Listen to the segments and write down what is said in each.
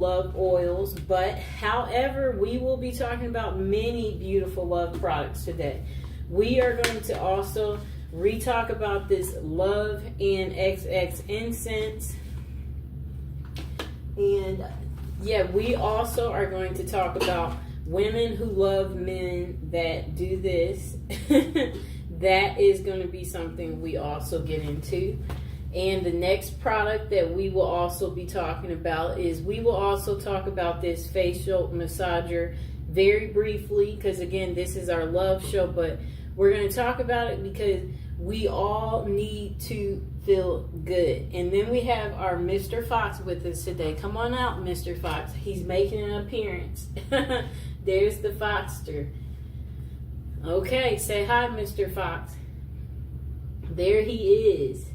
love oils, but however, we will be talking about many beautiful love products today. We are going to also re-talk about this Love and XX incense. And yeah, we also are going to talk about women who love men that do this. That is going to be something we also get into. And the next product that we will also be talking about is we will also talk about this facial massager very briefly, because again, this is our love show, but we're going to talk about it because we all need to feel good. And then we have our Mr. Fox with us today. Come on out, Mr. Fox. He's making an appearance. There's the Foxter. Okay, say hi, Mr. Fox. There he is.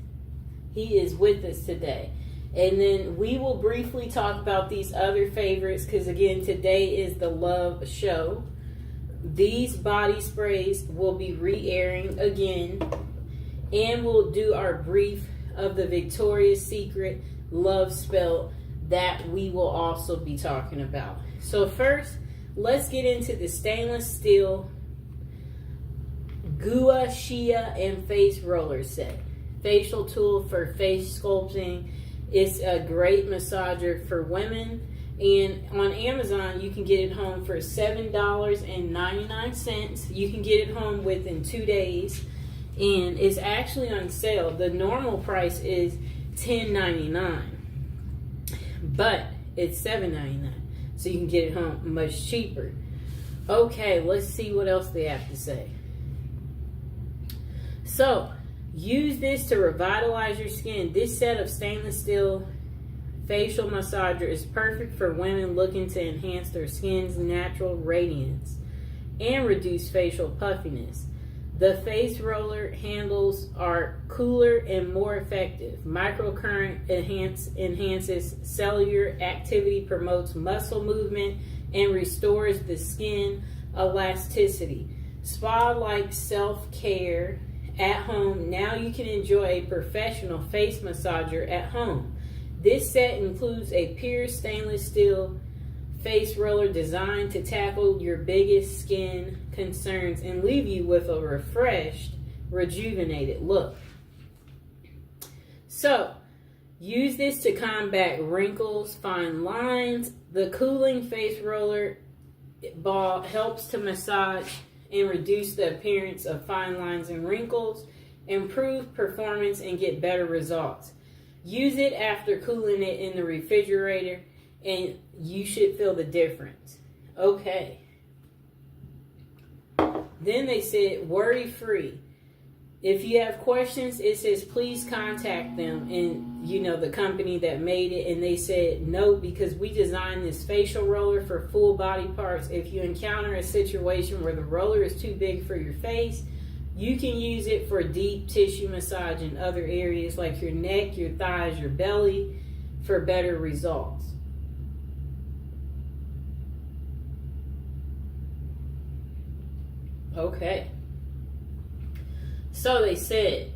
He is with us today. And then we will briefly talk about these other favorites because, again, today is the love show. These body sprays will be re-airing again. And we'll do our brief of the Victoria's Secret love spell that we will also be talking about. So first, let's get into the stainless steel Gua Sha and face roller set. Facial tool for face sculpting. It's a great massager for women. And on Amazon, you can get it home for $7.99. You can get it home within 2 days. And it's actually on sale. The normal price is $10.99. But it's $7.99. So you can get it home much cheaper. Okay, let's see what else they have to say. So, use this to revitalize your skin. This set of stainless steel facial massager is perfect for women looking to enhance their skin's natural radiance and reduce facial puffiness. The face roller handles are cooler and more effective. Microcurrent enhances cellular activity, promotes muscle movement, and restores the skin elasticity. Spa-like self-care at home. Now you can enjoy a professional face massager at home. This set includes a pure stainless steel face roller designed to tackle your biggest skin concerns and leave you with a refreshed, rejuvenated look. So, use this to combat wrinkles, fine lines. The cooling face roller ball helps to massage and reduce the appearance of fine lines and wrinkles, improve performance, and get better results. Use it after cooling it in the refrigerator, and you should feel the difference. Okay. Then they said, worry-free. If you have questions, it says, please contact them and, the company that made it. And they said, no, because we designed this facial roller for full body parts. If you encounter a situation where the roller is too big for your face, you can use it for deep tissue massage in other areas like your neck, your thighs, your belly for better results. Okay. So they said,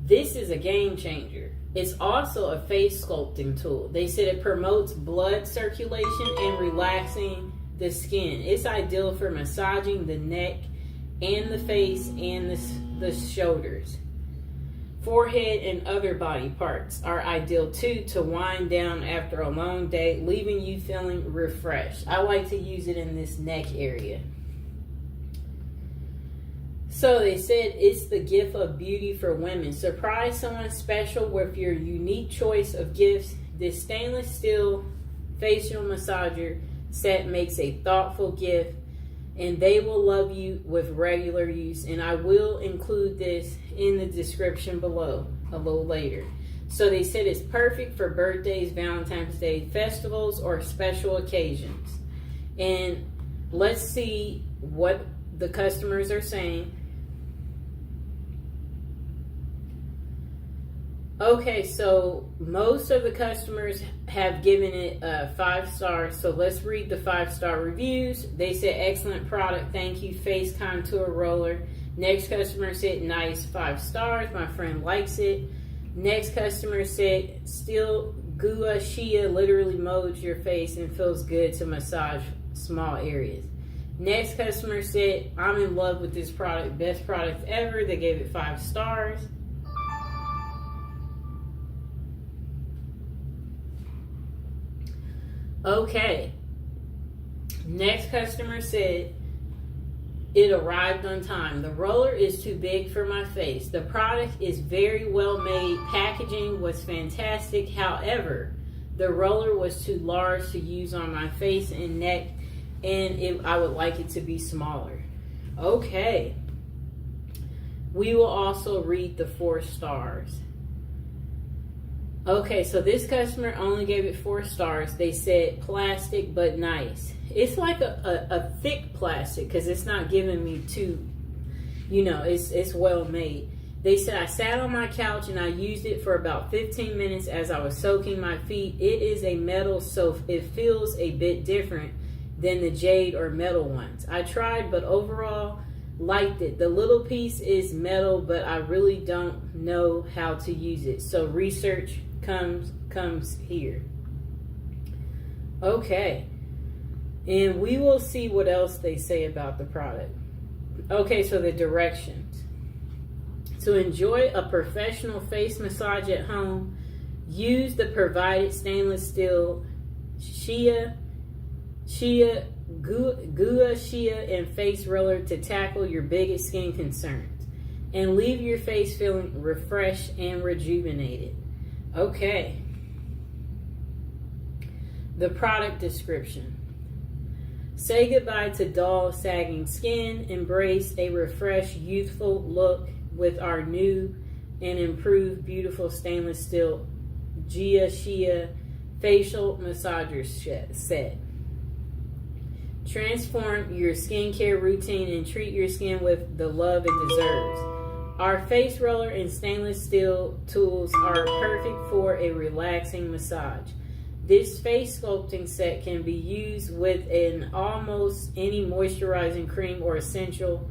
this is a game changer. It's also a face sculpting tool. They said it promotes blood circulation and relaxing the skin. It's ideal for massaging the neck and the face and the shoulders. Forehead and other body parts are ideal too to wind down after a long day, leaving you feeling refreshed. I like to use it in this neck area. So they said it's the gift of beauty for women. Surprise someone special with your unique choice of gifts. This stainless steel facial massager set makes a thoughtful gift, and they will love you with regular use. And I will include this in the description below a little later. So they said it's perfect for birthdays, Valentine's Day, festivals, or special occasions. And let's see what the customers are saying. Okay, so most of the customers have given it 5 stars. So let's read the 5-star reviews. They said, excellent product. Thank you. Face contour roller. Next customer said, nice, 5 stars. My friend likes it. Next customer said, still Gua Shia literally molds your face and feels good to massage small areas. Next customer said, I'm in love with this product. Best product ever. They gave it 5 stars. Okay. Next customer said, it arrived on time. The roller is too big for my face. The product is very well made. Packaging was fantastic. However, the roller was too large to use on my face and neck, and I would like it to be smaller. Okay. We will also read the 4 stars. Okay, so this customer only gave it 4 stars. They said plastic but nice. It's like a thick plastic because it's not giving me too, it's well made. They said I sat on my couch and I used it for about 15 minutes as I was soaking my feet. It is a metal, so it feels a bit different than the jade or metal ones. I tried, but overall liked it. The little piece is metal, but I really don't know how to use it. So research comes here. Okay. And we will see what else they say about the product. Okay, so the directions. To enjoy a professional face massage at home, use the provided stainless steel Gua Shia and face roller to tackle your biggest skin concerns and leave your face feeling refreshed and rejuvenated. Okay. The product description. Say goodbye to dull, sagging skin. Embrace a refreshed, youthful look with our new and improved beautiful stainless steel Gua Shia facial massager set. Transform your skincare routine and treat your skin with the love it deserves. Our face roller and stainless steel tools are perfect for a relaxing massage. This face sculpting set can be used with almost any moisturizing cream or essential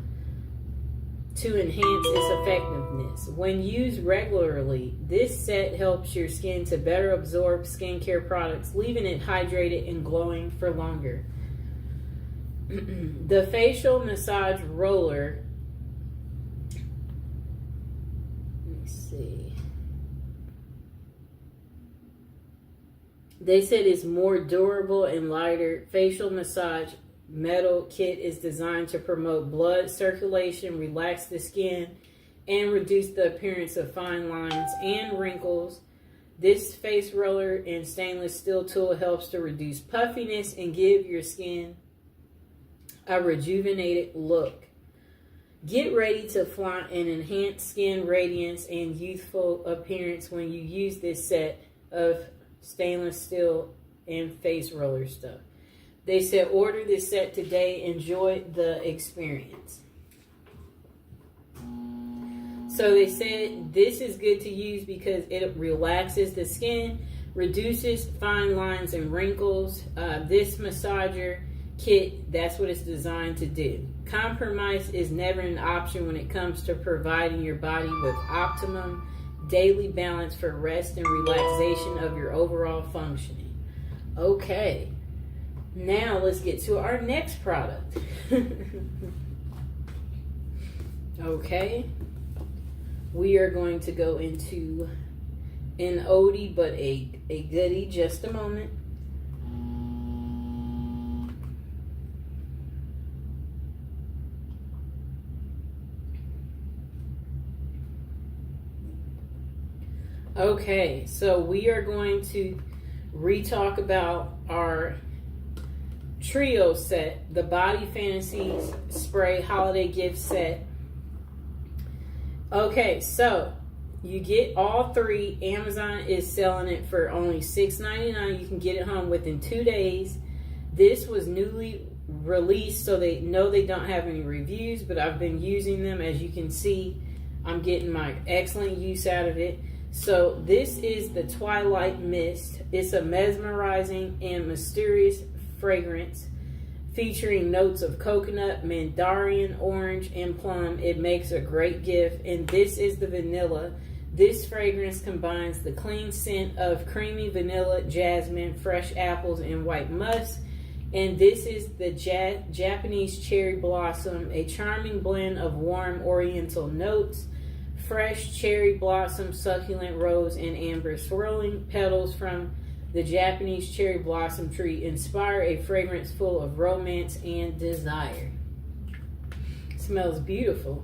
to enhance its effectiveness. When used regularly, this set helps your skin to better absorb skincare products, leaving it hydrated and glowing for longer. The facial massage roller, let me see. They said it's more durable and lighter. Facial massage metal kit is designed to promote blood circulation, relax the skin, and reduce the appearance of fine lines and wrinkles. This face roller and stainless steel tool helps to reduce puffiness and give your skin a rejuvenated look. Get ready to flaunt an enhanced skin radiance and youthful appearance when you use this set of stainless steel and face roller stuff. They said order this set today. Enjoy the experience. So they said this is good to use because it relaxes the skin, reduces fine lines and wrinkles. This massager kit, that's what it's designed to do. Compromise is never an option when it comes to providing your body with optimum daily balance for rest and relaxation of your overall functioning. Okay, now let's get to our next product. Okay, we are going to go into an oldie but a goodie. Just a moment. Okay, so we are going to re-talk about our trio set, the Body Fantasies Spray Holiday Gift Set. Okay, so you get all 3. Amazon is selling it for only $6.99. You can get it home within 2 days. This was newly released, so they know they don't have any reviews, but I've been using them. As you can see, I'm getting my excellent use out of it. So this is the Twilight Mist. It's a mesmerizing and mysterious fragrance featuring notes of coconut, mandarin, orange, and plum. It makes a great gift. And this is the vanilla. This fragrance combines the clean scent of creamy vanilla, jasmine, fresh apples, and white musk. And this is the Japanese cherry blossom, a charming blend of warm oriental notes, fresh cherry blossom, succulent rose, and amber swirling petals from the Japanese cherry blossom tree inspire a fragrance full of romance and desire. Smells beautiful.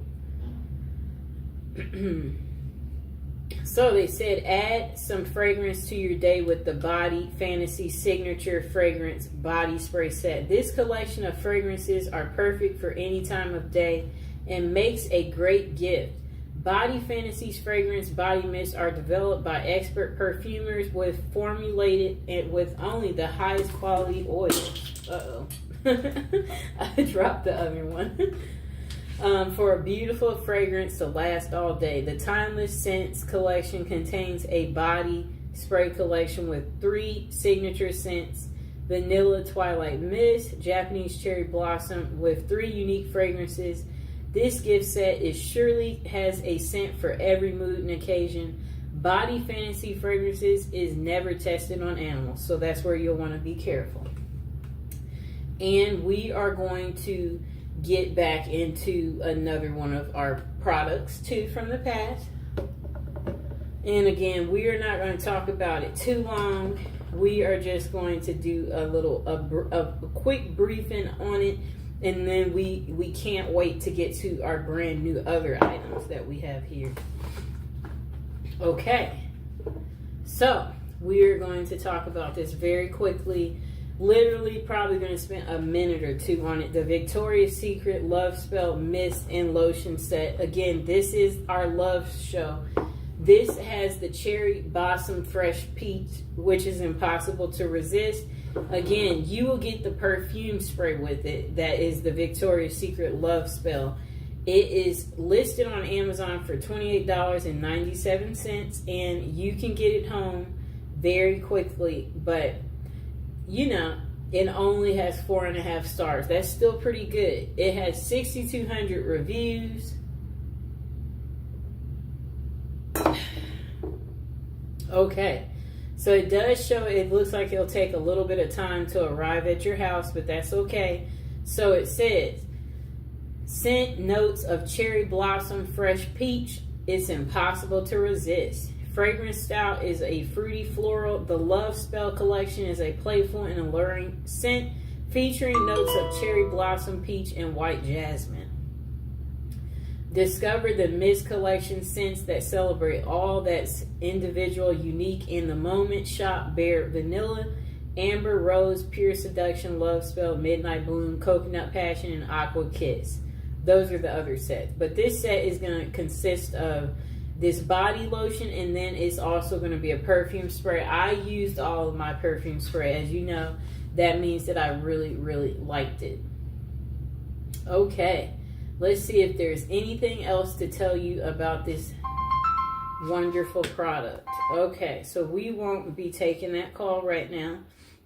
So they said add some fragrance to your day with the Body Fantasy Signature Fragrance Body Spray Set. This collection of fragrances are perfect for any time of day and makes a great gift. Body Fantasy's fragrance body mists are developed by expert perfumers formulated with only the highest quality oils. I dropped the other one. For a beautiful fragrance to last all day. The Timeless Scents collection contains a body spray collection with 3 signature scents: Vanilla Twilight Mist, Japanese Cherry Blossom, with 3 unique fragrances. This gift set surely has a scent for every mood and occasion. Body Fantasy Fragrances is never tested on animals, so that's where you'll want to be careful. And we are going to get back into another one of our products too from the past. And again, we are not going to talk about it too long. We are just going to do a quick briefing on it, and then we can't wait to get to our brand new other items that we have here. Okay, so we're going to talk about this very quickly. Literally probably going to spend a minute or 2 on it. The Victoria's Secret Love Spell Mist and Lotion Set. Again, this is our love show. This has the Cherry Blossom Fresh Peach, which is impossible to resist. Again, you will get the perfume spray with it. That is the Victoria's Secret Love Spell. It is listed on Amazon for $28.97, and you can get it home very quickly. But you know, it only has 4.5 stars. That's still pretty good. It has 6,200 reviews. Okay, so it does show, it looks like it'll take a little bit of time to arrive at your house, but that's okay. So it says, scent notes of cherry blossom, fresh peach. It's impossible to resist. Fragrance style is a fruity floral. The Love Spell collection is a playful and alluring scent featuring notes of cherry blossom, peach, and white jasmine. Discover the Mist collection scents that celebrate all that's individual, unique in the moment. Shop Bare Vanilla, Amber Rose, Pure Seduction, Love Spell, Midnight Bloom, Coconut Passion, and Aqua Kiss. Those are the other sets. But this set is going to consist of this body lotion, and then it's also going to be a perfume spray. I used all of my perfume spray. As you know, that means that I really, really liked it. Okay, let's see if there's anything else to tell you about this wonderful product. Okay, so we won't be taking that call right now.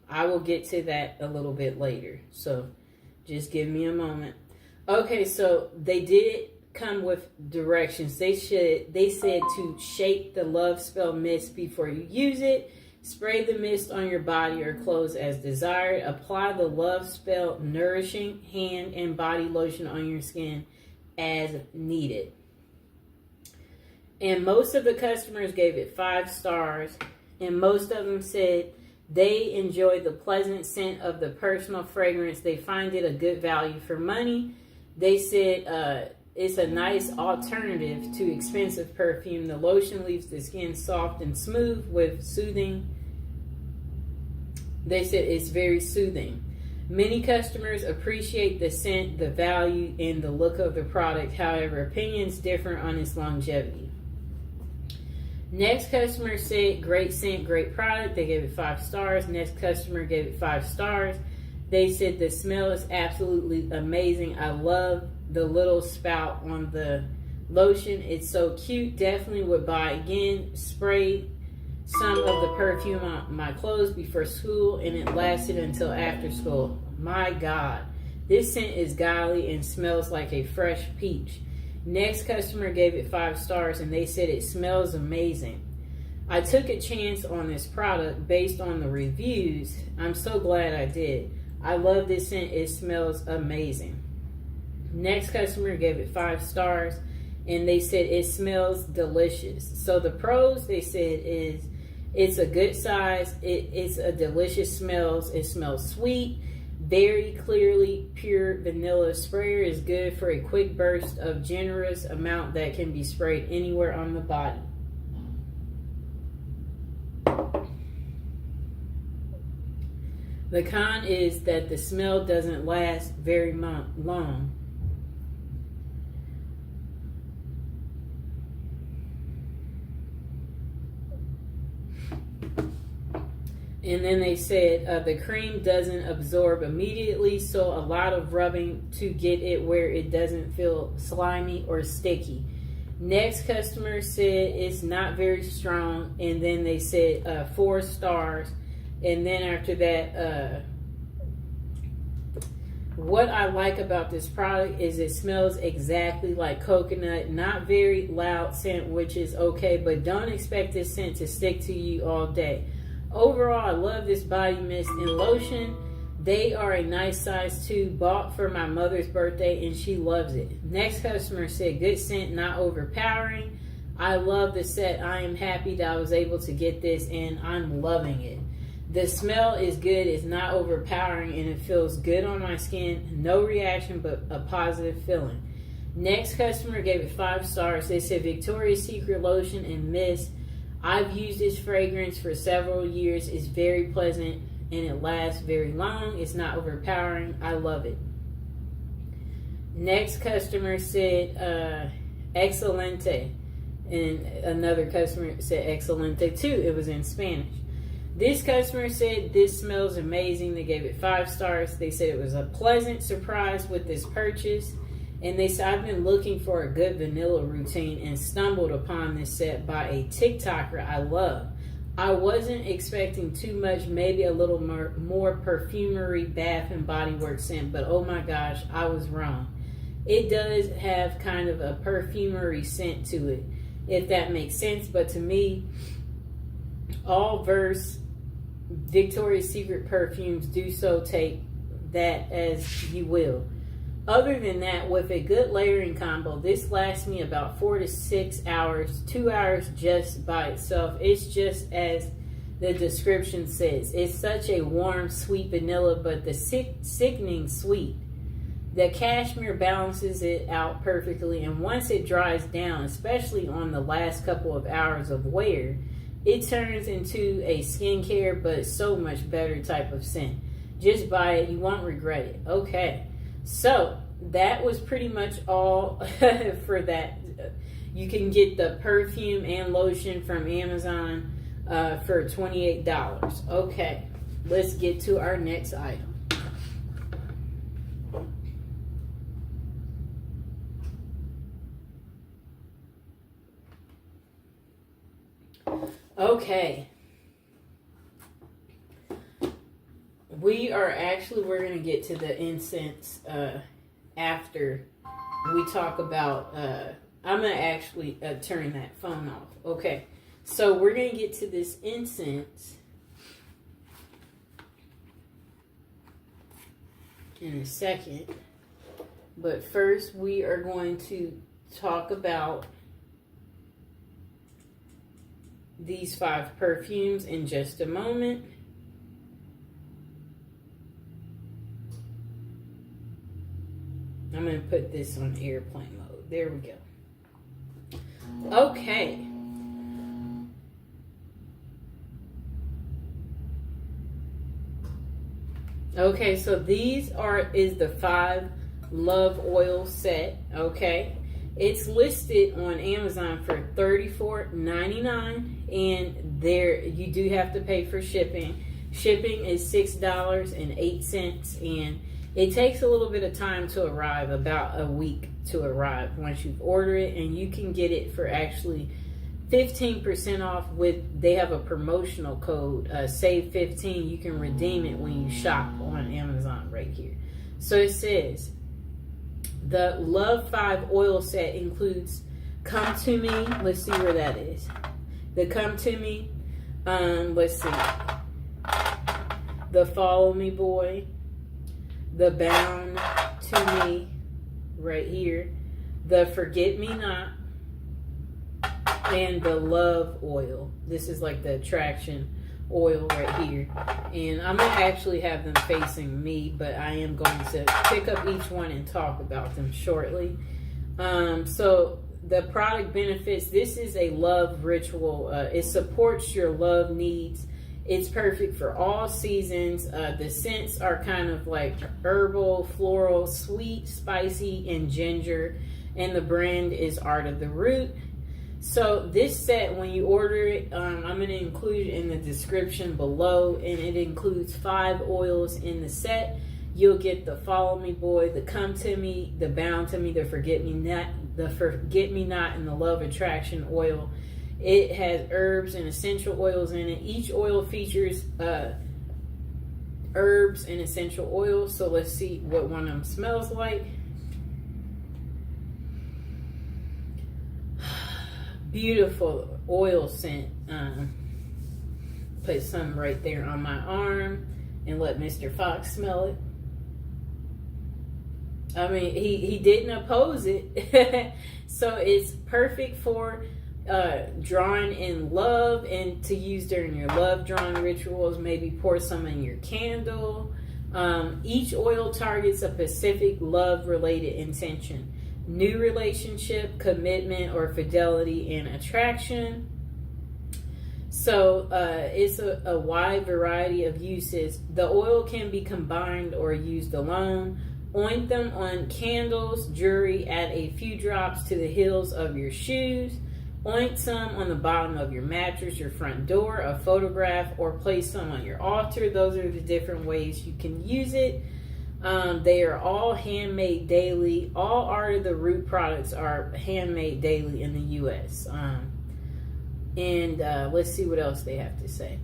I will get to that a little bit later, so just give me a moment. Okay, so they did come with directions. They said to shake the Love Spell mist before you use it. Spray the mist on your body or clothes as desired. Apply the Love Spell nourishing hand and body lotion on your skin as needed. And most of the customers gave it 5 stars, and most of them said they enjoy the pleasant scent of the personal fragrance. They find it a good value for money. They said it's a nice alternative to expensive perfume. The lotion leaves the skin soft and smooth with soothing. They said it's very soothing. Many customers appreciate the scent, the value, and the look of the product. However, opinions differ on its longevity. Next customer said, great scent, great product. They gave it 5 stars. Next customer gave it 5 stars. They said the smell is absolutely amazing. I love the little spout on the lotion. It's so cute. Definitely would buy again. Sprayed some of the perfume on my clothes before school, and it lasted until after school. My God. This scent is godly and smells like a fresh peach. Next customer gave it 5 stars and they said it smells amazing. I took a chance on this product based on the reviews. I'm so glad I did. I love this scent. It smells amazing. Next customer gave it 5 stars and they said it smells delicious. So the pros, they said, is it's a good size. It's a delicious smells. It smells sweet. Very clearly pure vanilla. Sprayer is good for a quick burst of generous amount that can be sprayed anywhere on the body. The con is that the smell doesn't last very long. And then they said the cream doesn't absorb immediately, so a lot of rubbing to get it where it doesn't feel slimy or sticky. Next customer said it's not very strong, and then they said 4 stars. And then after that, what I like about this product is it smells exactly like coconut. Not very loud scent, which is okay, but don't expect this scent to stick to you all day. Overall, I love this body mist and lotion. They are a nice size too. Bought for my mother's birthday and she loves it. Next customer said good scent, not overpowering. I love the set. I am happy that I was able to get this and I'm loving it. The smell is good. It's not overpowering and it feels good on my skin. No reaction, but a positive feeling. Next customer gave it 5 stars. They said Victoria's Secret lotion and mist. I've used this fragrance for several years. It's very pleasant and it lasts very long. It's not overpowering. I love it. Next customer said excelente, and another customer said excelente too. It was in Spanish. This customer said this smells amazing. They gave it 5 stars. They said it was a pleasant surprise with this purchase. And they said, I've been looking for a good vanilla routine and stumbled upon this set by a TikToker I love. I wasn't expecting too much, maybe a little more perfumery, Bath and Body Works scent, but oh my gosh, I was wrong. It does have kind of a perfumery scent to it, if that makes sense. But to me, all Verse Victoria's Secret perfumes do so, take that as you will. Other than that, with a good layering combo, this lasts me about 4 to 6 hours, 2 hours just by itself. It's just as the description says. It's such a warm, sweet vanilla, but the sickening sweet. The cashmere balances it out perfectly, and once it dries down, especially on the last couple of hours of wear, it turns into a skincare, but so much better type of scent. Just buy it. You won't regret it. Okay. So that was pretty much all for that. You can get the perfume and lotion from Amazon for $28. Okay, let's get to our next item. Okay. We're going to get to the incense after we talk about, I'm going to actually turn that phone off. Okay, so we're going to get to this incense in a second. But first, we are going to talk about these 5 perfumes in just a moment. I'm going to put this on airplane mode. There we go. Okay. Okay, so these is the 5 Love Oil set. Okay. It's listed on Amazon for $34.99, and there you do have to pay for shipping. Shipping is $6.08, and it takes a little bit of time to arrive, about a week to arrive once you've ordered it, and you can get it for actually 15% off they have a promotional code, save 15. You can redeem it when you shop on Amazon right here. So it says, The Love 5 oil set includes Come To Me. Let's see where that is. The Come To Me. Let's see. The Follow Me Boy. The Bound To Me. Right here. The Forget Me Not. And the Love oil. This is like the attraction oil right here. And I'm going to actually have them facing me, but I am going to pick up each one and talk about them shortly. So the product benefits, this is a love ritual. It supports your love needs. It's perfect for all seasons. The scents are kind of like herbal, floral, sweet, spicy, and ginger. And the brand is Art of the Root. So this set, when you order it, I'm going to include it in the description below, and it includes 5 oils in the set. You'll get the Follow Me Boy, the Come To Me, the Bound To Me, the Forget Me Not, and the Love Attraction oil. It has herbs and essential oils in it. Each oil features herbs and essential oils. So let's see what one of them smells like. Beautiful oil scent. Put some right there on my arm and let Mr. Fox smell it. I mean, he didn't oppose it. So it's perfect for drawing in love and to use during your love drawing rituals. Maybe pour some in your candle. Each oil targets a specific love related intention. New relationship, commitment, or fidelity and attraction. So it's a wide variety of uses. The oil can be combined or used alone. Oint them on candles, jewelry, add a few drops to the heels of your shoes. Oint some on the bottom of your mattress, your front door, a photograph, or place some on your altar. Those are the different ways you can use it. They are all handmade daily. All Art of the Root products are handmade daily in the U.S. Let's see what else they have to say.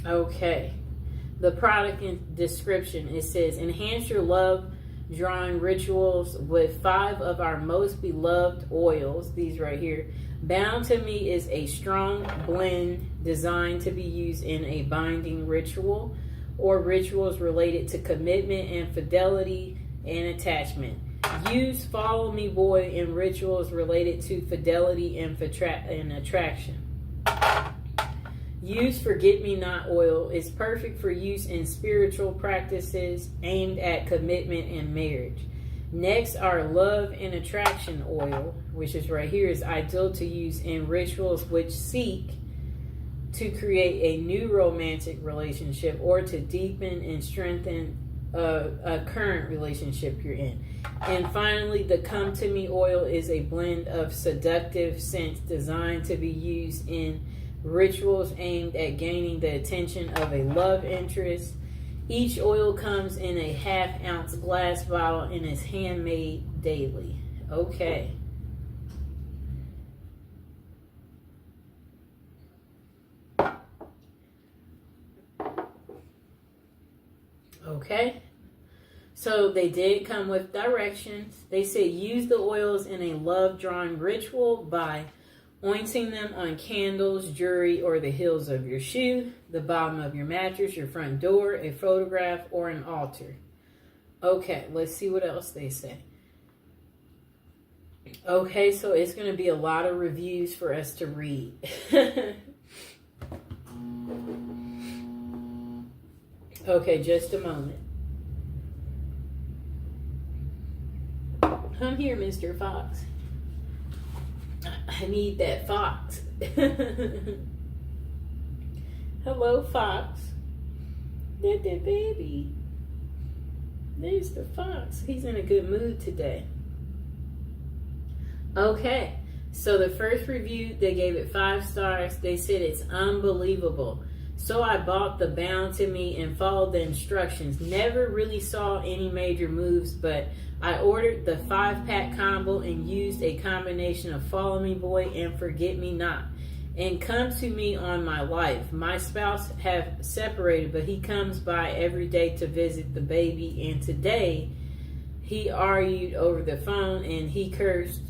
Okay. The product description, it says, enhance your love drawing rituals with 5 of our most beloved oils. These right here. Bound to Me is a strong blend designed to be used in a binding ritual or rituals related to commitment and fidelity and attachment. Use Follow Me Boy in rituals related to fidelity and attraction. Use Forget Me Not oil. Is perfect for use in spiritual practices aimed at commitment and marriage. Next, our Love and Attraction oil, which is right here, is ideal to use in rituals which seek to create a new romantic relationship or to deepen and strengthen a current relationship you're in. And finally, the Come To Me oil is a blend of seductive scents designed to be used in rituals aimed at gaining the attention of a love interest. Each oil comes in a 1/2 ounce glass bottle and is handmade daily. Okay. Okay. So they did come with directions. They said use the oils in a love drawing ritual by ointing them on candles, jewelry, or the heels of your shoe, the bottom of your mattress, your front door, a photograph, or an altar. Okay, let's see what else they say. Okay, so it's going to be a lot of reviews for us to read. Okay, just a moment. Come here, Mr. Fox. I need that fox. Hello, Fox. That baby. There's the fox. He's in a good mood today. Okay, so the first review, they gave it 5 stars. They said it's unbelievable. So I bought the Bound to Me and followed the instructions. Never really saw any major moves, but I ordered the 5-pack combo and used a combination of Follow Me Boy and Forget Me Not. and come to me on my life. My spouse have separated, but he comes by every day to visit the baby, and today he argued over the phone and he cursed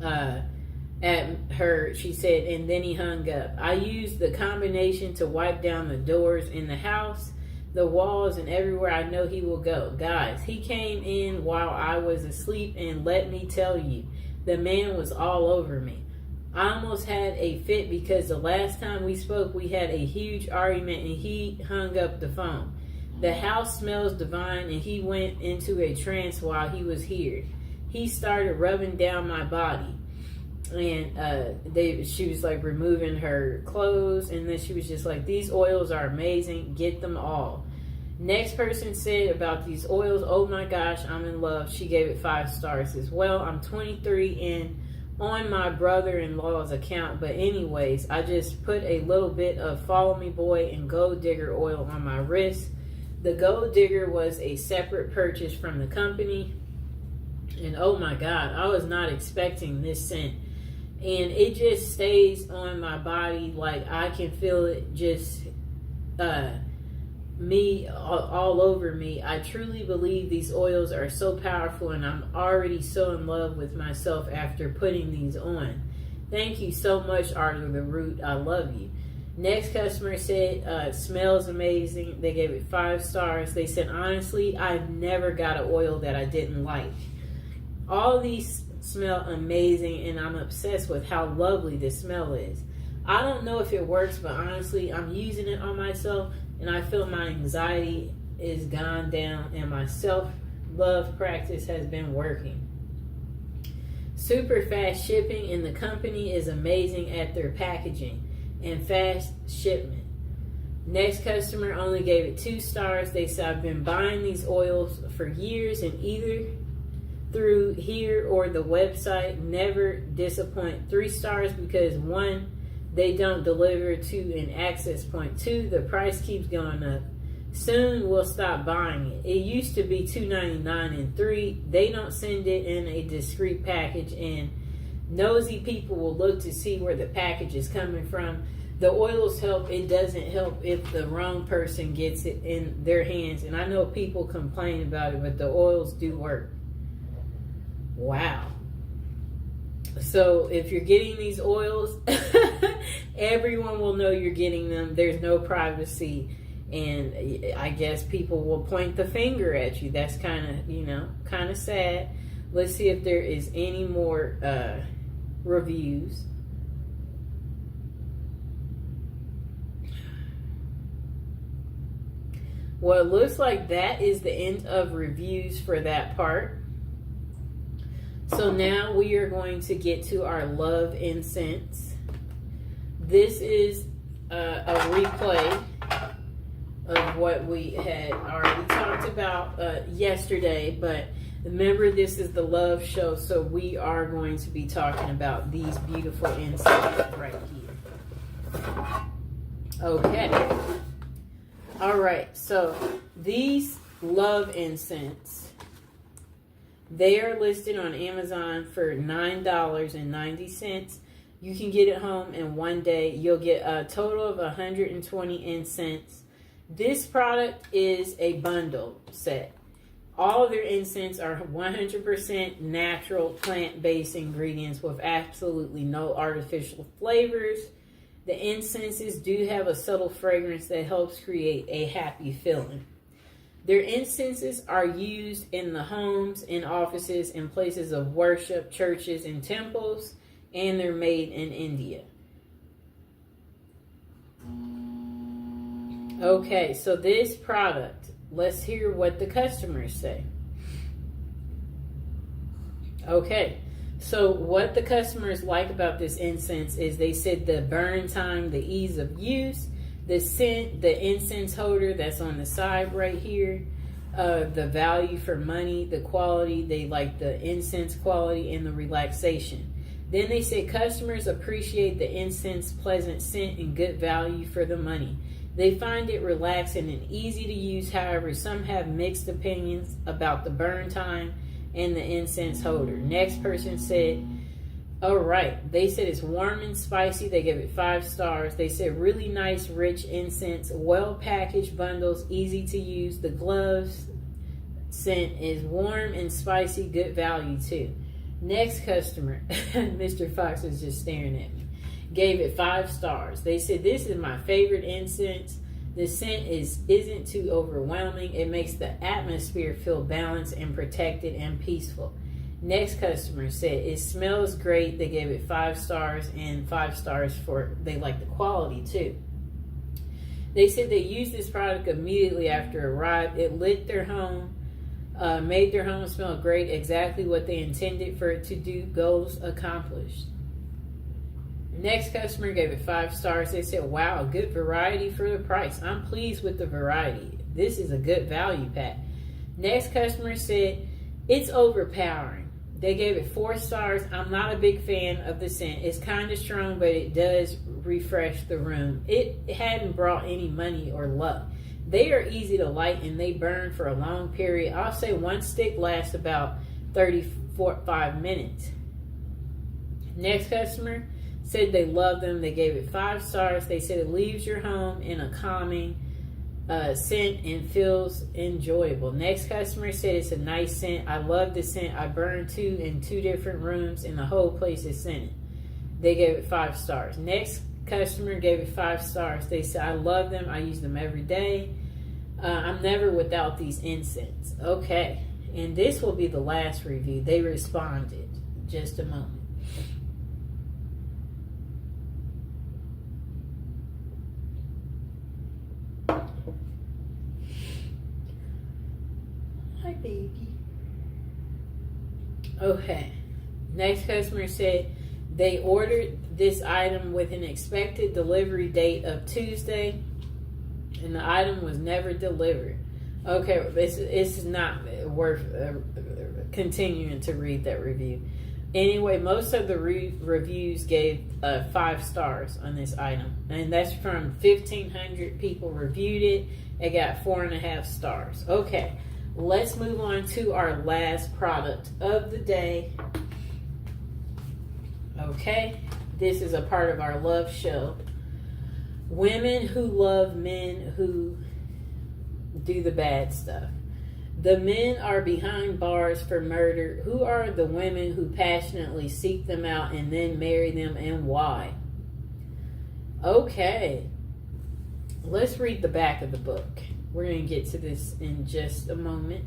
at her, she said, and then he hung up. I used the combination to wipe down the doors in the house, the walls, and everywhere I know he will go. Guys, he came in while I was asleep, and let me tell you, the man was all over me. I almost had a fit because the last time we spoke, we had a huge argument and he hung up the phone. The house smells divine, and he went into a trance while he was here. He started rubbing down my body. And she was like removing her clothes, and then she was just like, these oils are amazing, get them all. Next person said about these oils, oh my gosh, I'm in love. She gave it 5 stars as well. I'm 23 and on my brother-in-law's account, but anyways, I just put a little bit of Follow Me Boy and Gold Digger oil on my wrist. The Gold Digger was a separate purchase from the company, and oh my god, I was not expecting this scent. And it just stays on my body, like I can feel it just me all over me. I truly believe these oils are so powerful, and I'm already so in love with myself after putting these on. Thank you so much, Arthur the Root. I love you. Next customer said, smells amazing. They gave it 5 stars. They said, honestly, I've never got an oil that I didn't like. All these smell amazing, and I'm obsessed with how lovely this smell is. I don't know if it works, but honestly, I'm using it on myself, and I feel my anxiety is gone down, and my self-love practice has been working. Super fast shipping, and the company is amazing at their packaging and fast shipment. Next customer only gave it 2 stars. They said, I've been buying these oils for years, and either through here or the website, never disappoint. 3 stars because 1, they don't deliver to an access point. 2, the price keeps going up. Soon we'll stop buying it. It used to be $2.99, and 3, they don't send it in a discreet package, and nosy people will look to see where the package is coming from. The oils help. It doesn't help if the wrong person gets it in their hands, and I know people complain about it, but the oils do work. Wow. So if you're getting these oils, everyone will know you're getting them. There's no privacy, and I guess people will point the finger at you. That's kind of sad. Let's see if there is any more reviews. Well, it looks like that is the end of reviews for that part. So now we are going to get to our love incense. This is a replay of what we had already talked about yesterday, but remember, this is the love show, so we are going to be talking about these beautiful incenses right here. Okay. All right, so these love incense, they are listed on Amazon for $9.90. You can get it home in one day. You'll get a total of 120 incense. This product is a bundle set. All of their incense are 100% natural plant-based ingredients with absolutely no artificial flavors. The incenses do have a subtle fragrance that helps create a happy feeling. Their incenses are used in the homes, in offices, in places of worship, churches, and temples, and they're made in India. Okay, so this product, let's hear what the customers say. Okay, so what the customers like about this incense is they said the burn time, the ease of use, the scent, the incense holder that's on the side right here, the value for money, the quality, they like the incense quality, and the relaxation. Then they say customers appreciate the incense pleasant scent and good value for the money. They find it relaxing and easy to use. However, some have mixed opinions about the burn time and the incense holder. Next person said All right. They said it's warm and spicy. They gave it 5 stars. They said really nice, rich incense, well packaged bundles, easy to use. The gloves scent is warm and spicy, good value too. Next customer, Mr. Fox was just staring at me, gave it 5 stars. They said this is my favorite incense. The scent isn't too overwhelming. It makes the atmosphere feel balanced and protected and peaceful. Next customer said it smells great. They gave it 5 stars and 5 stars for they like the quality too. They said they used this product immediately after it arrived. It lit their home, made their home smell great, exactly what they intended for it to do. Goals accomplished. Next customer gave it 5 stars. They said, wow, good variety for the price. I'm pleased with the variety. This is a good value pack. Next customer said, it's overpowering. They gave it 4 stars. I'm not a big fan of the scent. It's kind of strong, but it does refresh the room. It hadn't brought any money or luck. They are easy to light and they burn for a long period. I'll say 1 stick lasts about 35 minutes. Next customer said they love them. They gave it 5 stars. They said it leaves your home in a calming scent and feels enjoyable. Next customer said it's a nice scent. I love the scent. I burned 2 in 2 different rooms and the whole place is scented. They gave it 5 stars. Next customer gave it 5 stars. They said I love them. I use them every day. I'm never without these incense. Okay, and this will be the last review. They responded. Just a moment. Hi, baby. Okay. Next customer said they ordered this item with an expected delivery date of Tuesday, and the item was never delivered. Okay, it's not worth continuing to read that review. Anyway, most of the reviews gave 5 stars on this item, and that's from 1,500 people reviewed it. It got 4.5 stars. Okay. Let's move on to our last product of the day. Okay, this is a part of our love show. Women who love men who do the bad stuff. The men are behind bars for murder. Who are the women who passionately seek them out and then marry them, and why? Okay, let's read the back of the book. We're going to get to this in just a moment.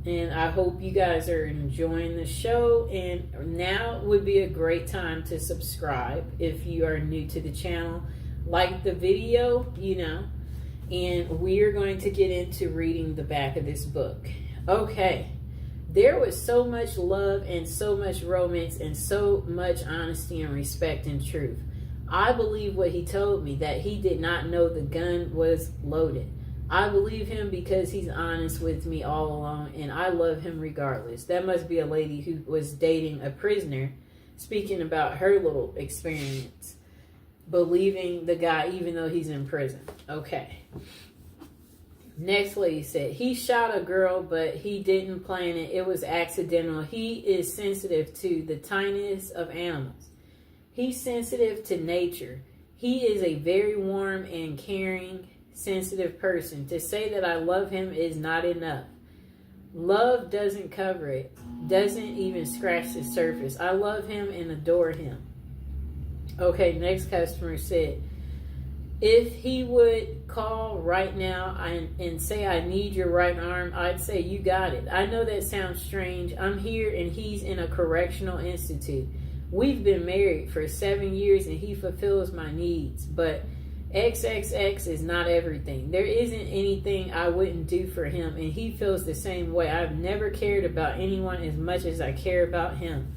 And I hope you guys are enjoying the show. And now would be a great time to subscribe if you are new to the channel. Like the video, And we are going to get into reading the back of this book. Okay. There was so much love and so much romance and so much honesty and respect and truth. I believe what he told me, that he did not know the gun was loaded. I believe him because he's honest with me all along, and I love him regardless. That must be a lady who was dating a prisoner, speaking about her little experience, believing the guy even though he's in prison. Okay. Next lady said, he shot a girl, but he didn't plan it. It was accidental. He is sensitive to the tiniest of animals. He's sensitive to nature. He is a very warm and caring, sensitive person. To say that I love him is not enough. Love doesn't cover it, doesn't even scratch the surface. I love him and adore him. Okay, next customer said, if he would call right now and say, I need your right arm, I'd say, you got it. I know that sounds strange. I'm here and he's in a correctional institute. We've been married for 7 years and he fulfills my needs, but XXX is not everything. There isn't anything I wouldn't do for him, and he feels the same way. I've never cared about anyone as much as I care about him.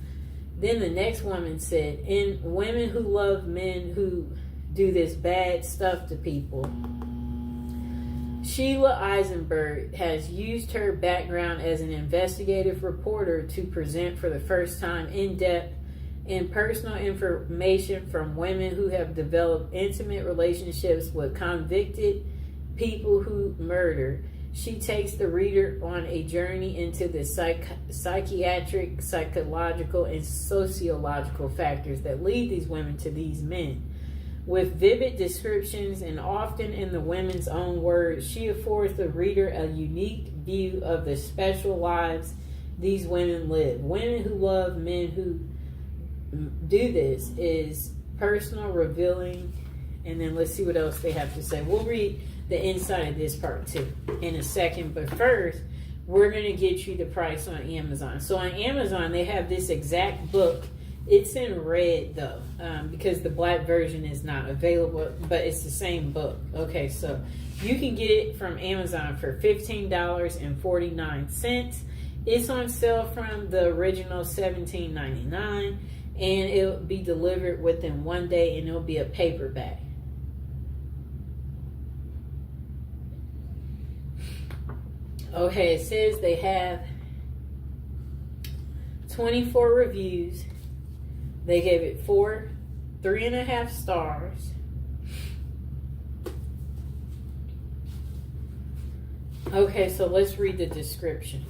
Then the next woman said, in women who love men who do this bad stuff to people, Sheila Eisenberg has used her background as an investigative reporter to present for the first time in-depth and personal information from women who have developed intimate relationships with convicted people who murder. She takes the reader on a journey into the psychiatric, psychological, and sociological factors that lead these women to these men. With vivid descriptions and often in the women's own words, she affords the reader a unique view of the special lives these women live. Women Who Love Men Who Do This is personal, revealing, and then let's see what else they have to say. We'll read the inside of this part too in a second, but first we're going to get you the price on Amazon. So on Amazon they have this exact book. It's in red though, because the black version is not available, but it's the same book. Okay, so you can get it from Amazon for $15.49. It's on sale from the original $17.99, and it'll be delivered within 1 day, and it'll be a paperback. Okay, it says they have 24 reviews. They gave it 3.5 stars. Okay, so let's read the description.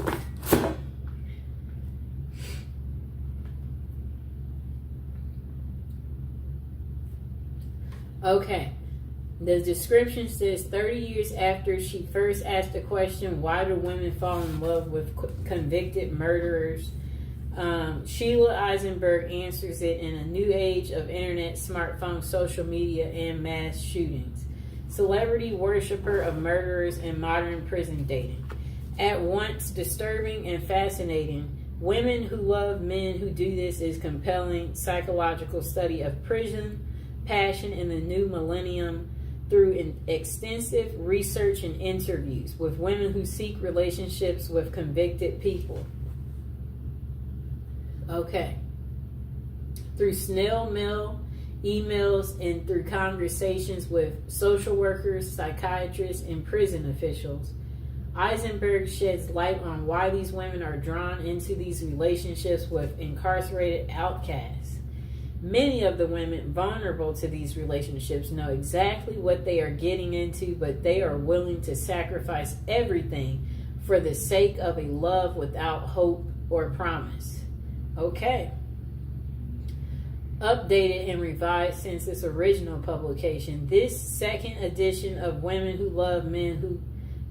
Okay, the description says 30 years after she first asked the question, why do women fall in love with convicted murderers? Sheila Eisenberg answers it in a new age of internet, smartphone, social media, and mass shootings. Celebrity worshiper of murderers and modern prison dating. At once disturbing and fascinating, Women Who Love Men Who Do This is compelling psychological study of prison passion in the new millennium through an extensive research and interviews with women who seek relationships with convicted people. Okay. Through snail mail, emails, and through conversations with social workers, psychiatrists, and prison officials, Eisenberg sheds light on why these women are drawn into these relationships with incarcerated outcasts. Many of the women vulnerable to these relationships know exactly what they are getting into, but they are willing to sacrifice everything for the sake of a love without hope or promise. Okay. Updated and revised since its original publication, this second edition of Women Who Love Men Who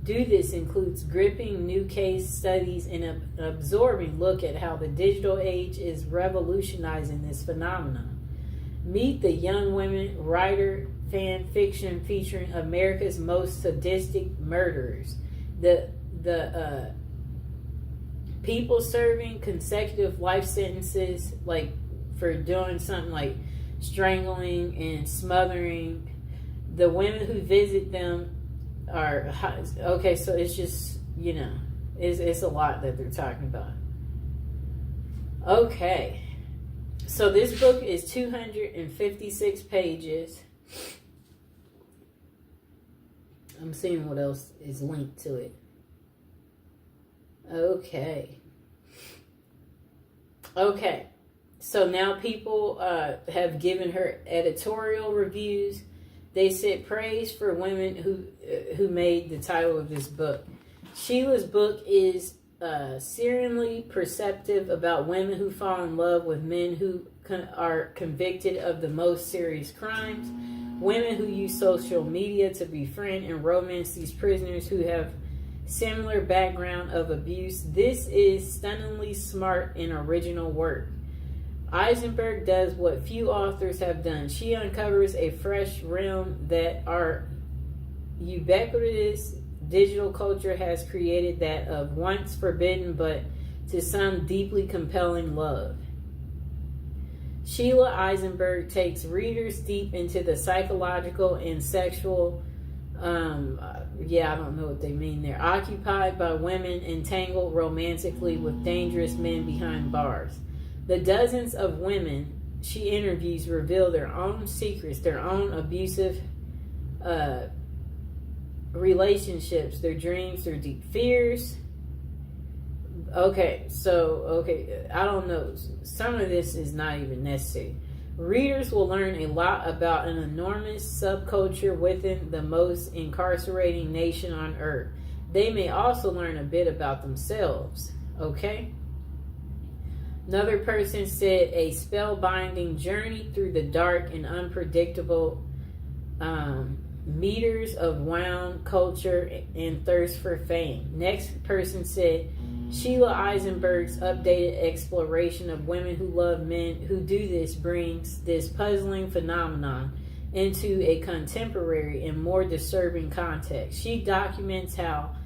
Do This includes gripping new case studies and an absorbing look at how the digital age is revolutionizing this phenomenon. Meet the young women writer fan fiction featuring America's most sadistic murderers. The people serving consecutive life sentences, like for doing something like strangling and smothering. The women who visit them are okay. So it's just, you know, it's a lot that they're talking about. Okay, so this book is 256 pages. I'm seeing what else is linked to it. Okay, so now people have given her editorial reviews. They said praise for women who made the title of this book. Sheila's book is searingly perceptive about women who fall in love with men who are convicted of the most serious crimes. Women who use social media to befriend and romance these prisoners who have similar background of abuse. This is stunningly smart and original work. Eisenberg does what few authors have done. She uncovers a fresh realm that our ubiquitous digital culture has created, that of once forbidden but to some deeply compelling love. Sheila Eisenberg takes readers deep into the psychological and sexual I don't know what they mean there. Occupied by women entangled romantically with dangerous men behind bars. The dozens of women she interviews reveal their own secrets, their own abusive relationships, their dreams, their deep fears. Okay, I don't know. Some of this is not even necessary. Readers will learn a lot about an enormous subculture within the most incarcerating nation on earth. They may also learn a bit about themselves. Okay? Another person said a spellbinding journey through the dark and unpredictable meters of wound culture and thirst for fame. Next person said Sheila Eisenberg's updated exploration of women who love men who do this brings this puzzling phenomenon into a contemporary and more disturbing context. She documents how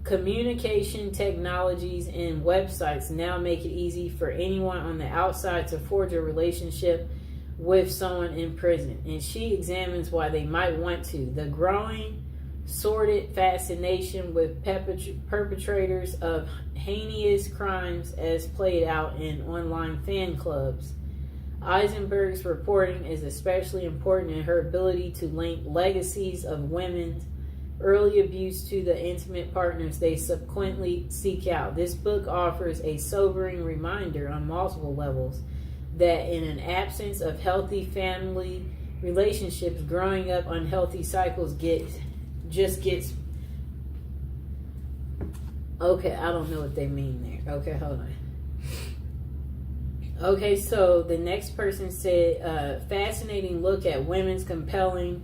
communication technologies and websites now make it easy for anyone on the outside to forge a relationship with someone in prison, and she examines why they might want to. The growing, sordid fascination with perpetrators of heinous crimes as played out in online fan clubs. Eisenberg's reporting is especially important in her ability to link legacies of women's early abuse to the intimate partners they subsequently seek out. This book offers a sobering reminder on multiple levels that in an absence of healthy family relationships, growing up unhealthy cycles gets okay, I don't know what they mean there. Okay, hold on. Okay, so the next person said, fascinating look at women's compelling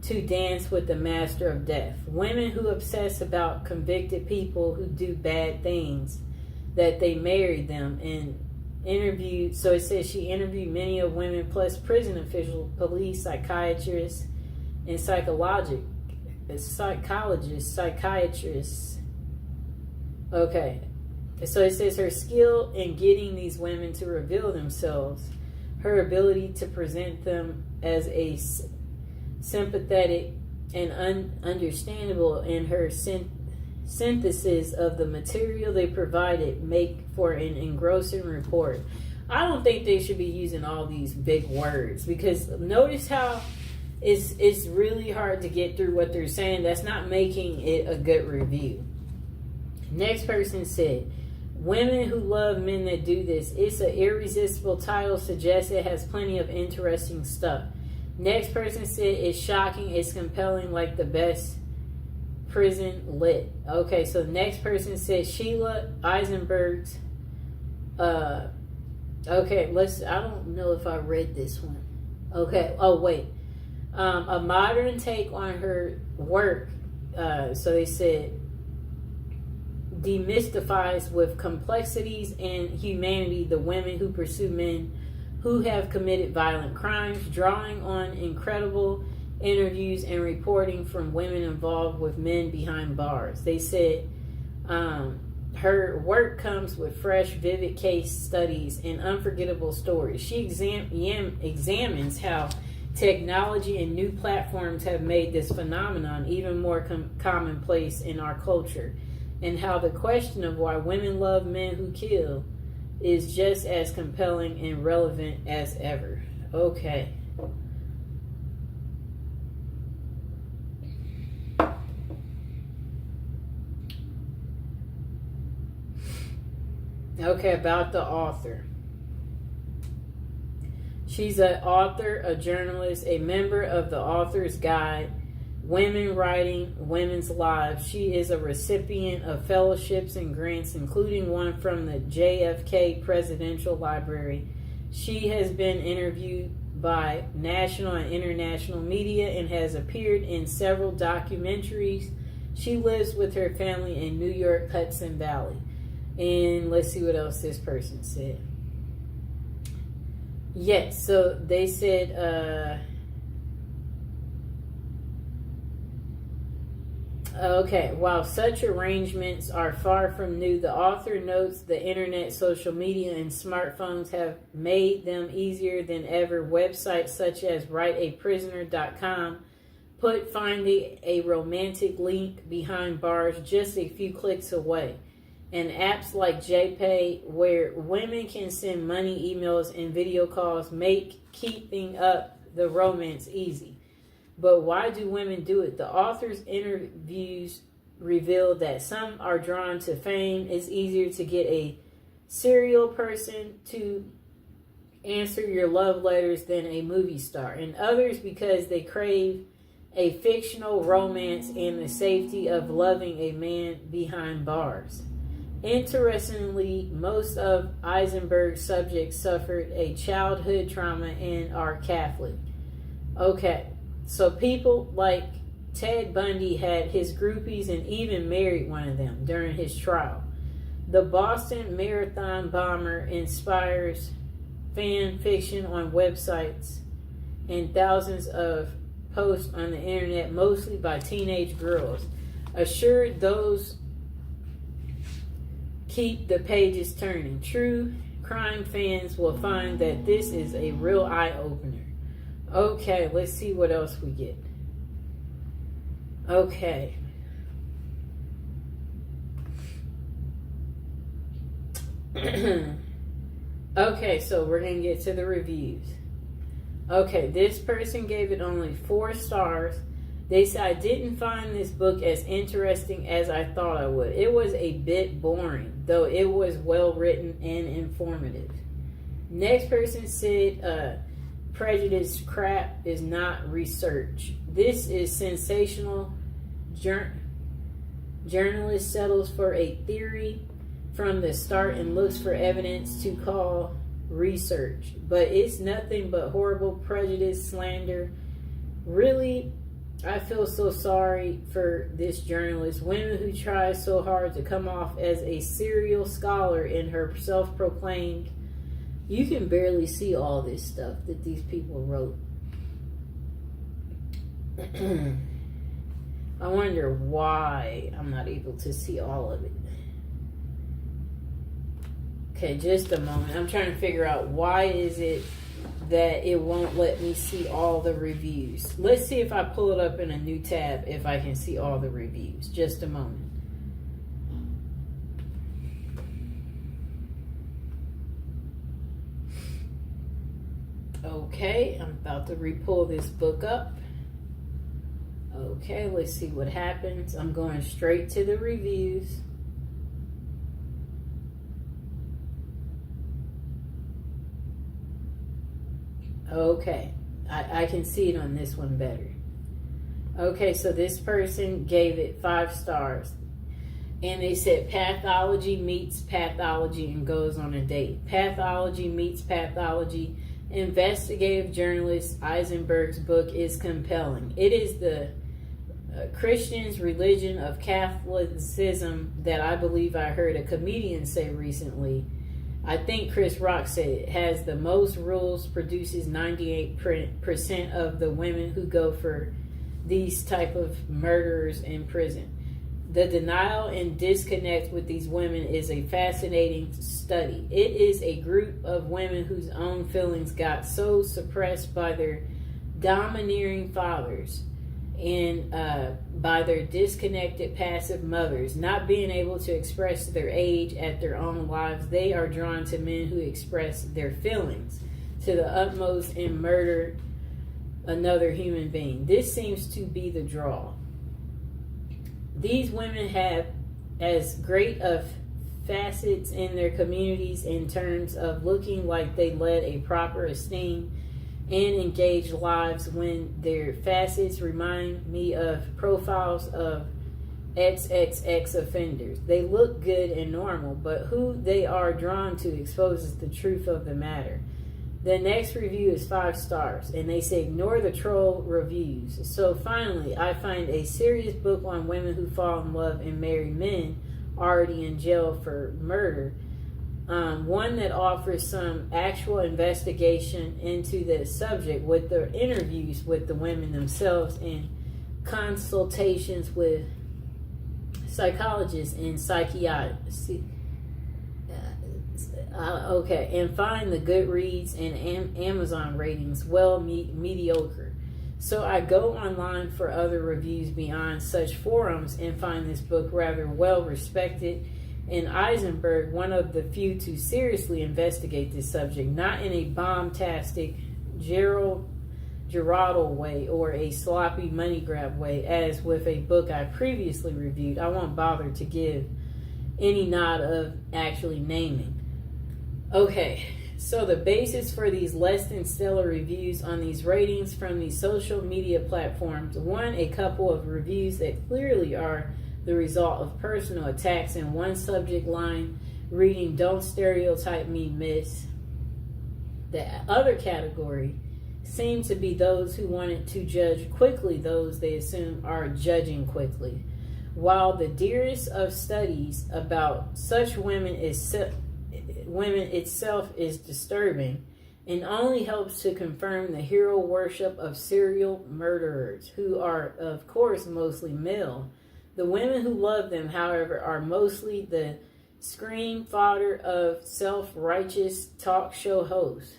to dance with the master of death. Women who obsess about convicted people who do bad things, that they married them, and interviewed. So it says she interviewed many of women plus prison officials, police, psychiatrists, and psychiatrists. Okay. So it says her skill in getting these women to reveal themselves, her ability to present them as a sympathetic and understandable, and her synthesis of the material they provided make for an engrossing report. I don't think they should be using all these big words, because notice how it's really hard to get through what they're saying. That's not making it a good review. Next person said, women who love men that do this. It's an irresistible title, suggests it has plenty of interesting stuff. Next person said, it's shocking, it's compelling, like the best prison lit. Okay, so the next person said Sheila Eisenberg's okay, I don't know if I read this one. Okay, oh wait. A modern take on her work, so they said, demystifies with complexities and humanity the women who pursue men who have committed violent crimes, drawing on incredible interviews and reporting from women involved with men behind bars. They said her work comes with fresh, vivid case studies and unforgettable stories. She examines how technology and new platforms have made this phenomenon even more commonplace in our culture, and how the question of why women love men who kill is just as compelling and relevant as ever. Okay. Okay, about the author. She's an author, a journalist, a member of the Author's Guide, Women Writing Women's Lives. She is a recipient of fellowships and grants, including one from the JFK Presidential Library. She has been interviewed by national and international media and has appeared in several documentaries. She lives with her family in New York, Hudson Valley. And let's see what else this person said. Yes, so they said, okay, while such arrangements are far from new, the author notes the internet, social media, and smartphones have made them easier than ever. Websites such as writeaprisoner.com put finding a romantic link behind bars just a few clicks away. And apps like JPay, where women can send money, emails, and video calls, make keeping up the romance easy. But why do women do it? The author's interviews reveal that some are drawn to fame. It's easier to get a serial person to answer your love letters than a movie star. And others because they crave a fictional romance and the safety of loving a man behind bars. Interestingly, most of Eisenberg's subjects suffered a childhood trauma and are Catholic. Okay, so people like Ted Bundy had his groupies and even married one of them during his trial. The Boston Marathon bomber inspires fan fiction on websites and thousands of posts on the internet, mostly by teenage girls. Assured those keep the pages turning. True crime fans will find that this is a real eye-opener. Okay, let's see what else we get. Okay. Okay, so we're going to get to the reviews. Okay, this person gave it only 4 stars. They said, I didn't find this book as interesting as I thought I would. It was a bit boring, though it was well written and informative. Next person said, prejudice crap is not research. This is sensational. Journalist settles for a theory from the start and looks for evidence to call research. But it's nothing but horrible prejudice, slander. Really, I feel so sorry for this journalist. Women who try so hard to come off as a serial scholar in her self-proclaimed. You can barely see all this stuff that these people wrote. I wonder why I'm not able to see all of it. Okay, just a moment. I'm trying to figure out why is it that it won't let me see all the reviews. Let's see if I pull it up in a new tab if I can see all the reviews. Just a moment. Okay, I'm about to re-pull this book up. Okay, let's see what happens. I'm going straight to the reviews. Okay, I can see it on this one better. Okay, so this person gave it 5 stars. And they said pathology meets pathology and goes on a date. Pathology meets pathology. Investigative journalist Eisenberg's book is compelling. It is the Christian's religion of Catholicism that I believe I heard a comedian say recently. I think Chris Rock said it has the most rules, produces 98% of the women who go for these type of murderers in prison. The denial and disconnect with these women is a fascinating study. It is a group of women whose own feelings got so suppressed by their domineering fathers and by their disconnected passive mothers, not being able to express their age at their own lives. They are drawn to men who express their feelings to the utmost and murder another human being. This seems to be the draw. These women have as great of facets in their communities in terms of looking like they led a proper, esteemed, and engaged lives, when their facets remind me of profiles of XXX offenders. They look good and normal, but who they are drawn to exposes the truth of the matter. The next review is 5 stars, and they say ignore the troll reviews. So finally, I find a serious book on women who fall in love and marry men already in jail for murder. One that offers some actual investigation into the subject with the interviews with the women themselves and consultations with psychologists and psychiatrists. Okay, and find the Goodreads and Amazon ratings mediocre. So I go online for other reviews beyond such forums and find this book rather well respected, and Eisenberg one of the few to seriously investigate this subject, not in a bombastic Geraldine way or a sloppy money grab way as with a book I previously reviewed. I won't bother to give any nod of actually naming. Okay, So the basis for these less than stellar reviews on these ratings from these social media platforms, one, a couple of reviews that clearly are the result of personal attacks, and one subject line reading, "Don't stereotype me, miss." The other category seem to be those who wanted to judge quickly those they assume are judging quickly. While the dearest of studies about such women itself is disturbing and only helps to confirm the hero worship of serial murderers, who are, of course, mostly male. The women who love them, however, are mostly the screen fodder of self-righteous talk show hosts.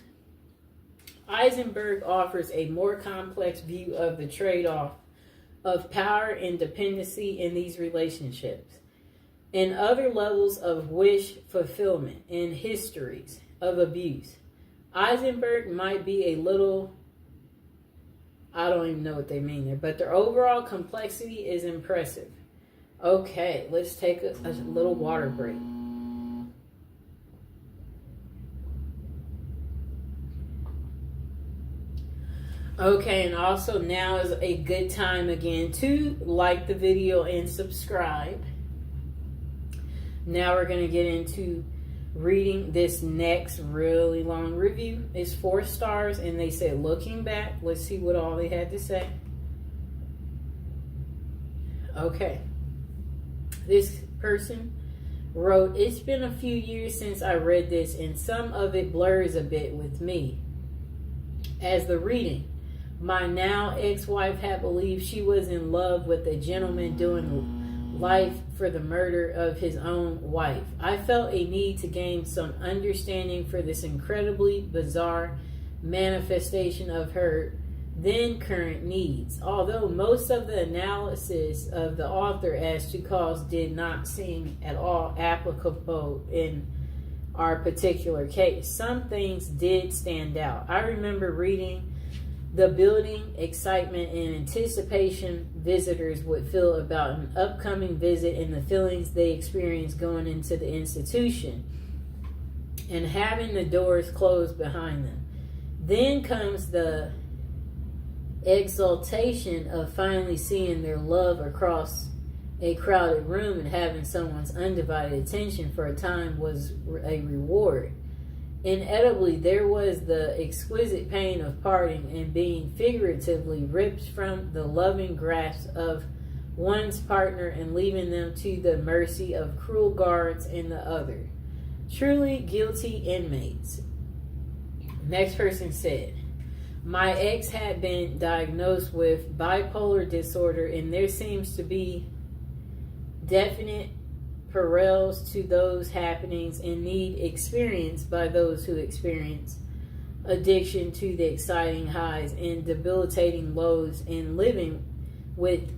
Eisenberg offers a more complex view of the trade-off of power and dependency in these relationships, and other levels of wish fulfillment and histories of abuse. Eisenberg might be a little, I don't even know what they mean there, but their overall complexity is impressive. Okay, let's take a little water break. Okay, and also now is a good time again to like the video and subscribe. Now we're going to get into reading this next really long review. It's 4 stars, and they said, looking back, let's see what all they had to say. Okay. This person wrote, "It's been a few years since I read this, and some of it blurs a bit with me as the reading. My now ex-wife had believed she was in love with a gentleman doing life for the murder of his own wife. I felt a need to gain some understanding for this incredibly bizarre manifestation of her then current needs. Although most of the analysis of the author as to cause did not seem at all applicable in our particular case, some things did stand out. I remember reading the building excitement and anticipation visitors would feel about an upcoming visit and the feelings they experienced going into the institution and having the doors closed behind them. Then comes the exaltation of finally seeing their love across a crowded room, and having someone's undivided attention for a time was a reward. Inevitably, there was the exquisite pain of parting and being figuratively ripped from the loving grasp of one's partner and leaving them to the mercy of cruel guards and the other. Truly guilty inmates." Next person said, "My ex had been diagnosed with bipolar disorder, and there seems to be definite parallels to those happenings and need experienced by those who experience addiction to the exciting highs and debilitating lows and living with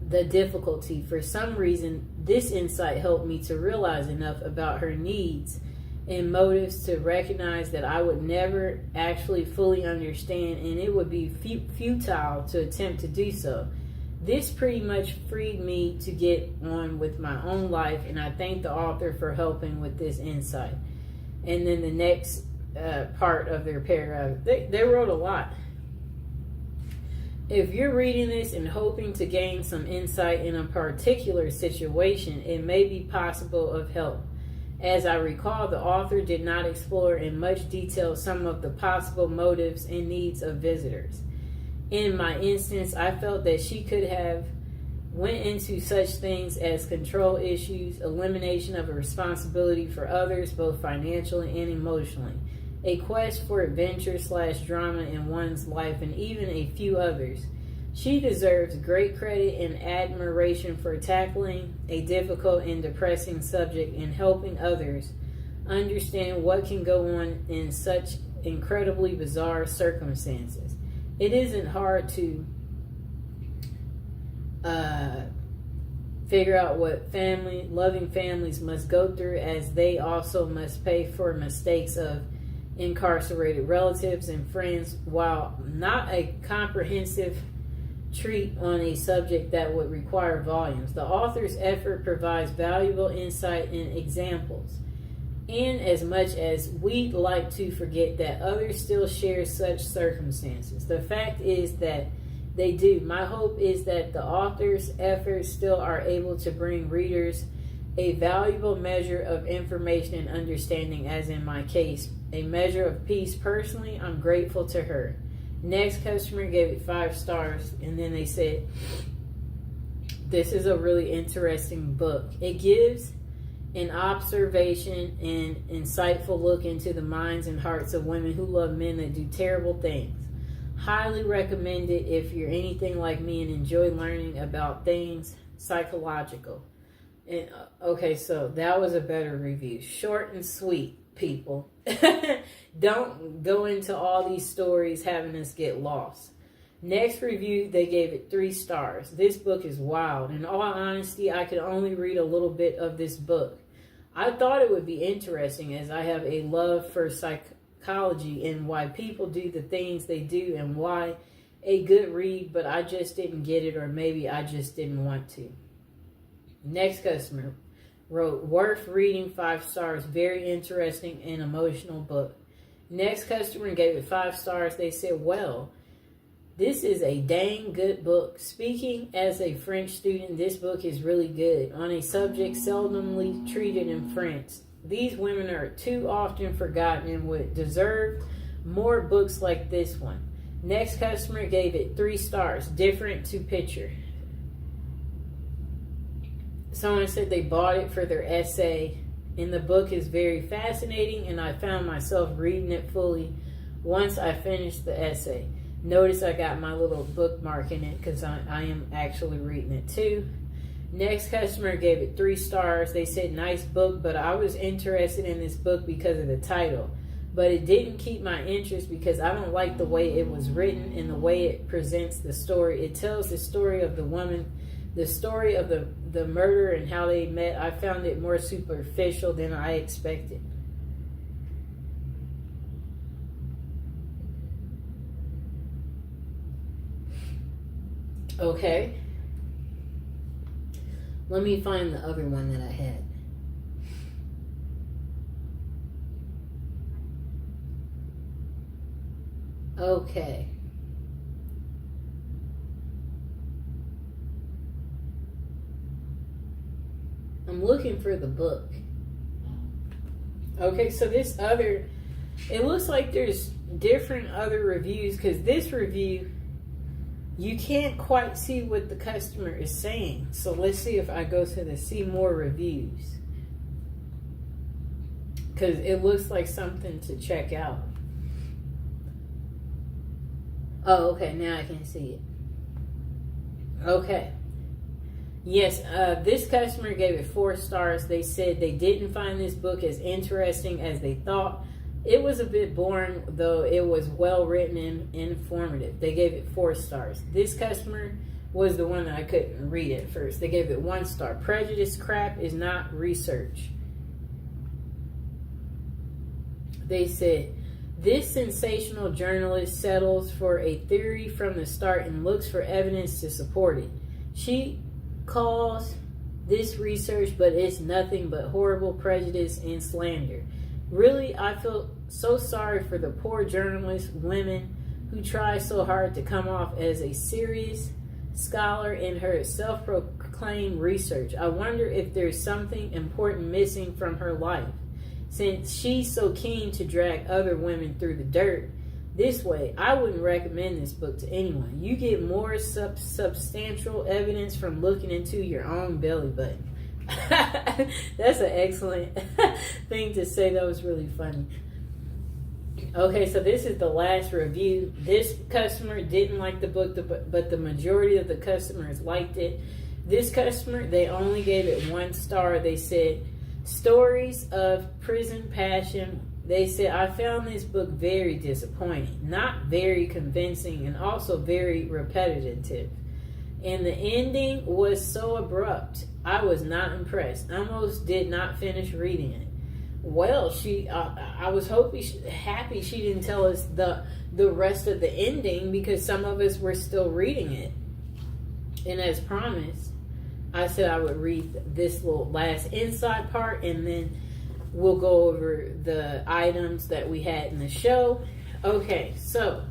the difficulty. For some reason, this insight helped me to realize enough about her needs and motives to recognize that I would never actually fully understand, and it would be futile to attempt to do so. This pretty much freed me to get on with my own life, and I thank the author for helping with this insight." And then the next part of their paragraph, they wrote a lot. "If you're reading this and hoping to gain some insight in a particular situation, it may be possible of help. As I recall, the author did not explore in much detail some of the possible motives and needs of visitors. In my instance, I felt that she could have went into such things as control issues, elimination of a responsibility for others, both financially and emotionally, a quest for adventure/drama in one's life, and even a few others. She deserves great credit and admiration for tackling a difficult and depressing subject and helping others understand what can go on in such incredibly bizarre circumstances. It isn't hard to figure out what loving families must go through, as they also must pay for mistakes of incarcerated relatives and friends. While not a comprehensive treat on a subject that would require volumes, the author's effort provides valuable insight and examples. In as much as we'd like to forget that others still share such circumstances, the fact is that they do. My hope is that the author's efforts still are able to bring readers a valuable measure of information and understanding, as in my case, a measure of peace. Personally, I'm grateful to her. Next customer gave it 5 stars, and then they said, this is a really interesting book. It gives an observation and insightful look into the minds and hearts of women who love men that do terrible things. Highly recommend it if you're anything like me and enjoy learning about things psychological. And okay, so that was a better review. Short and sweet, people. Don't go into all these stories having us get lost. Next review, they gave it 3 stars. This book is wild. In all honesty, I could only read a little bit of this book. I thought it would be interesting, as I have a love for psychology and why people do the things they do and why a good read, but I just didn't get it, or maybe I just didn't want to. Next customer wrote, worth reading, 5 stars, very interesting and emotional book. Next customer gave it 5 stars. They said, well, this is a dang good book. Speaking as a French student, this book is really good on a subject seldomly treated in France. These women are too often forgotten and would deserve more books like this one. Next customer gave it 3 stars, different to picture. Someone said they bought it for their essay, and the book is very fascinating, and I found myself reading it fully once I finished the essay. Notice I got my little bookmark in it because I am actually reading it too. Next customer gave it 3 stars. They said, nice book, but I was interested in this book because of the title. But it didn't keep my interest because I don't like the way it was written and the way it presents the story. It tells the story of the woman, the story of the murder and how they met. I found it more superficial than I expected. Okay. Let me find the other one that I had. Okay. I'm looking for the book. Okay, so this other, it looks like there's different other reviews, because this review, you can't quite see what the customer is saying. So let's see if I go to the see more reviews, because it looks like something to check out. Oh, okay, now I can see it. Okay. Yes, this customer gave it 4 stars. They said they didn't find this book as interesting as they thought. It was a bit boring, though it was well written and informative. They gave it 4 stars. This customer was the one that I couldn't read at first. They gave it 1 star. Prejudice crap is not research. They said, this sensational journalist settles for a theory from the start and looks for evidence to support it. She calls this research, but it's nothing but horrible prejudice and slander. Really, I feel so sorry for the poor journalist women who try so hard to come off as a serious scholar in her self-proclaimed research. I wonder if there's something important missing from her life, since she's so keen to drag other women through the dirt this way. I wouldn't recommend this book to anyone. You get more substantial evidence from looking into your own belly button. That's an excellent thing to say. That was really funny. Okay, so this is the last review. This customer didn't like the book, but the majority of the customers liked it. This customer, they only gave it 1 star. They said, stories of prison passion. They said, I found this book very disappointing, not very convincing, and also very repetitive. And the ending was so abrupt. I was not impressed. I almost did not finish reading it. Well, I was happy she didn't tell us the rest of the ending, because some of us were still reading it. And as promised, I said I would read this little last inside part, and then we'll go over the items that we had in the show. Okay, so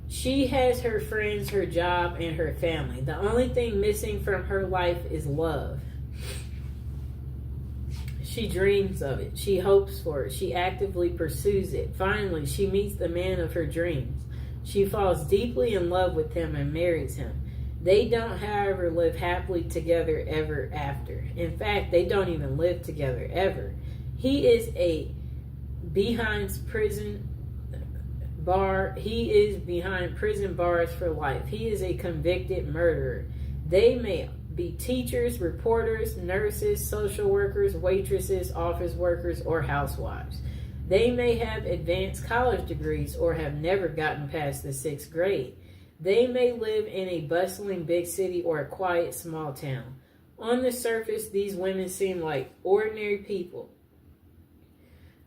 she has her friends, her job, and her family. The only thing missing from her life is love. She dreams of it. She hopes for it. She actively pursues it. Finally, she meets the man of her dreams. She falls deeply in love with him and marries him. They don't, however, live happily together ever after. In fact, they don't even live together ever. He is behind prison bars for life. He is a convicted murderer. They may be teachers, reporters, nurses, social workers, waitresses, office workers, or housewives. They may have advanced college degrees or have never gotten past the 6th grade. They may live in a bustling big city or a quiet small town. On the surface, these women seem like ordinary people.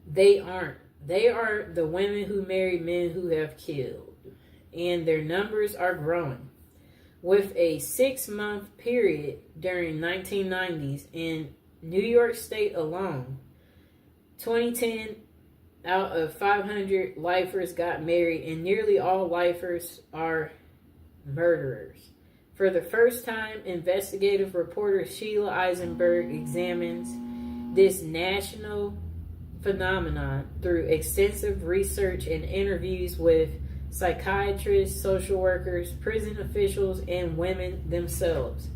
They aren't. They are the women who marry men who have killed, and their numbers are growing. With a 6-month period during 1990s in New York State alone, 2010 out of 500 lifers got married, and nearly all lifers are murderers. For the first time, investigative reporter Sheila Eisenberg examines this national phenomenon through extensive research and interviews with psychiatrists, social workers, prison officials, and women themselves.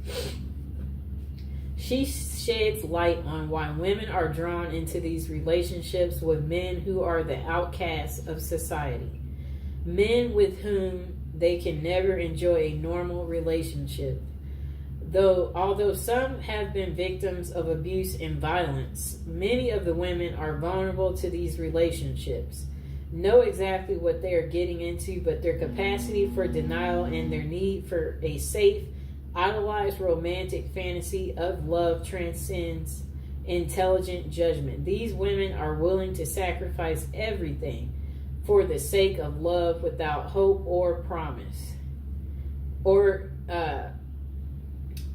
She sheds light on why women are drawn into these relationships with men who are the outcasts of society, men with whom they can never enjoy a normal relationship. Although some have been victims of abuse and violence, many of the women are vulnerable to these relationships, know exactly what they are getting into, but their capacity for denial and their need for a safe, idolized romantic fantasy of love transcends intelligent judgment. These women are willing to sacrifice everything for the sake of love without hope or promise.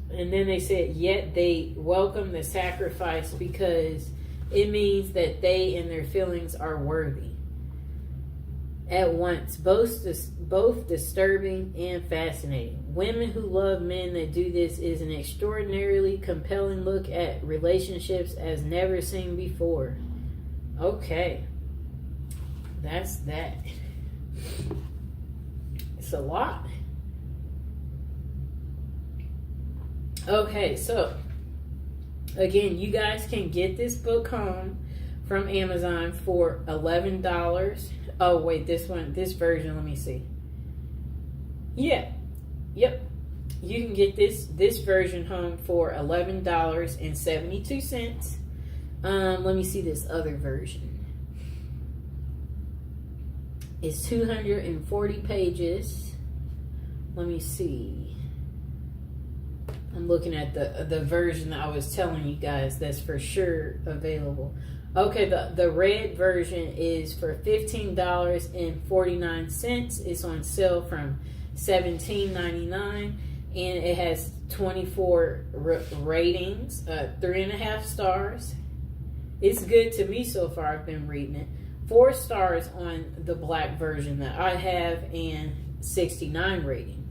And then they said, yet they welcome the sacrifice because it means that they and their feelings are worthy. At once, both disturbing and fascinating. Women who love men that do this is an extraordinarily compelling look at relationships as never seen before. Okay. That's that. It's a lot. Okay, so again, you guys can get this book home from Amazon for $11. Oh wait, this version, let me see. Yep. You can get this version home for $11.72. Let me see this other version. It's 240 pages. Let me see. I'm looking at the version that I was telling you guys that's for sure available. Okay, the red version is for $15.49. It's on sale from $17.99, and it has 24 ratings, 3.5 stars. It's good to me so far. I've been reading it. 4 stars on the black version that I have, and 69 ratings.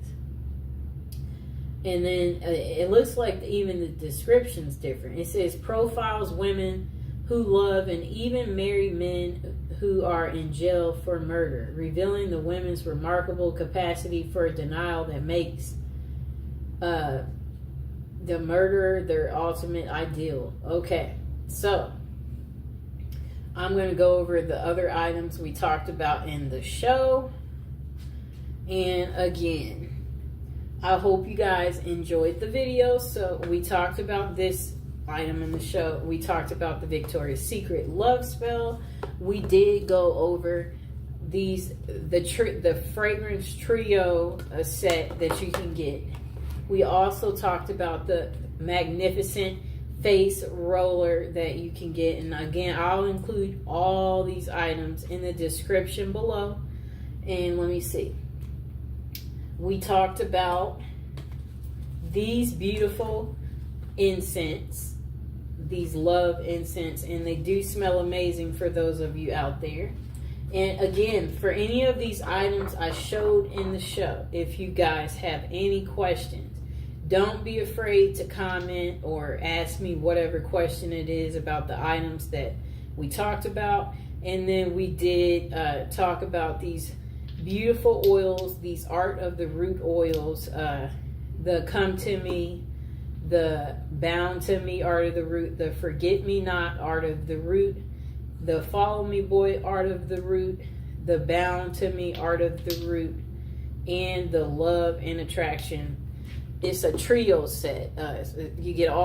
And then it looks like even the description's different. It says profiles women who love and even marry men who are in jail for murder, revealing the women's remarkable capacity for denial that makes the murderer their ultimate ideal. Okay, so I'm going to go over the other items we talked about in the show. And again, I hope you guys enjoyed the video. So we talked about this item in the show. We talked about the Victoria's Secret love spell. We did go over the fragrance trio set that you can get. We also talked about the magnificent face roller that you can get, and again, I'll include all these items in the description below. And let me see. We talked about these beautiful incense these love incense, and they do smell amazing for those of you out there. And again, for any of these items I showed in the show, if you guys have any questions, don't be afraid to comment or ask me whatever question it is about the items that we talked about. And then we did talk about these beautiful oils, these Art of the Root oils, the Come to Me, the Bound to Me Art of the Root, the Forget Me Not Art of the Root, the Follow Me Boy Art of the Root, the Bound to Me Art of the Root, and the Love and Attraction. It's a trio set. You get all